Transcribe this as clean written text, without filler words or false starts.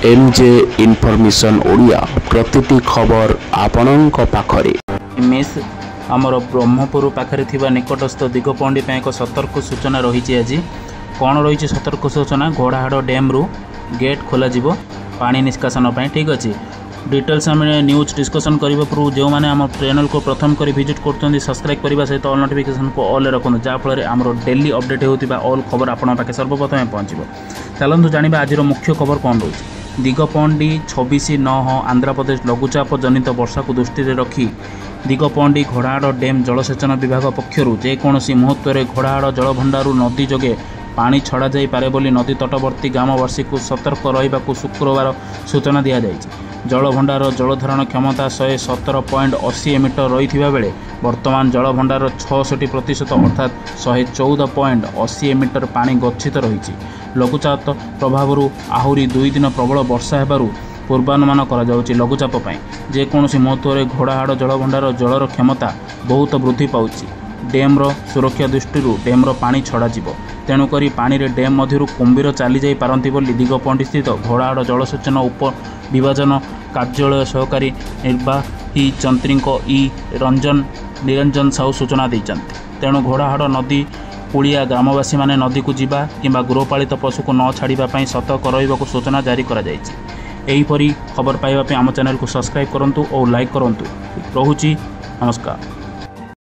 MJ information Odia प्रतिटी खबर आपणक पाखरे। MS आमर ब्रह्मपुर पाखरे थिबा निकटस्थ दिगपहंडी पे एक सतर्क सूचना रही। आज कौन रही सतर्क सूचना? घोड़ाहाड़ डैम रु गेट खोल पानी निष्कासन पर। ठीक अच्छे डिटेल्स आम न्यूज डिस्कसन करने पूर्व जो मैंने आम चैनल को प्रथम कर विजिट कर सब्सक्राइब करने सहित ऑल नोटिफिकेशन को ऑल रखुँ जहाँफल आम डेली अपडेट होता ऑल खबर आपण पाखे सर्वप्रथम पहुँचो। चलतु जाना आज मुख्य खबर कौन रही। दिगपहंडी 26/9 आंध्र प्रदेश लघुचाप जनित वर्षा को दृष्टि रखी दिगपहंडी घोड़ाहाड़ डैम जलसेचन विभाग पक्षर जेकोसी मुहूर्त में घोड़ाहाड़ जलभंडारू नदी जोगे पानी छड़ा जाई पारे बोली नदी तटवर्ती ग्रामवासी को सतर्क रहा शुक्रवार सूचना दी जाएगी। जलभंडार जलधारण क्षमता 117.80 मीटर रही बेले वर्तमान जलभंडार 66% अर्थात 114.80 मीटर पानी गच्छित रही। लघुचाप प्रभाव आहरी 2 दिन प्रबल वर्षा होबारु पूर्वानुमान कर लघुचाप जेकोसी मुहूर्त में घोड़ाहाड़ जलभंडार जलर क्षमता बहुत वृद्धि पाउछि। डैम्र सुरक्षा दृष्टि डैम्र पानी छड़ा तेणुक पानी रे डैम मध्य कुंभीर चली जाई पारंती बोली दिगपहंडी स्थित घोड़ाहाड़ जलसेचन उप विभाजन कार्यालय सहकारी निर्वाही चंत्री निरंजन साहू सूचना देते। तेणु घोड़ाहाड़ नदी कूलिया ग्रामवासी माने नदी को जीवा किंबा गृहपालित पशु को न छाड़ा सतर्क रहा सूचना जारी कर यहीपरी खबर पाइबा आम चैनल को सब्सक्राइब करूँ और लाइक करूँ। रोहुची नमस्कार।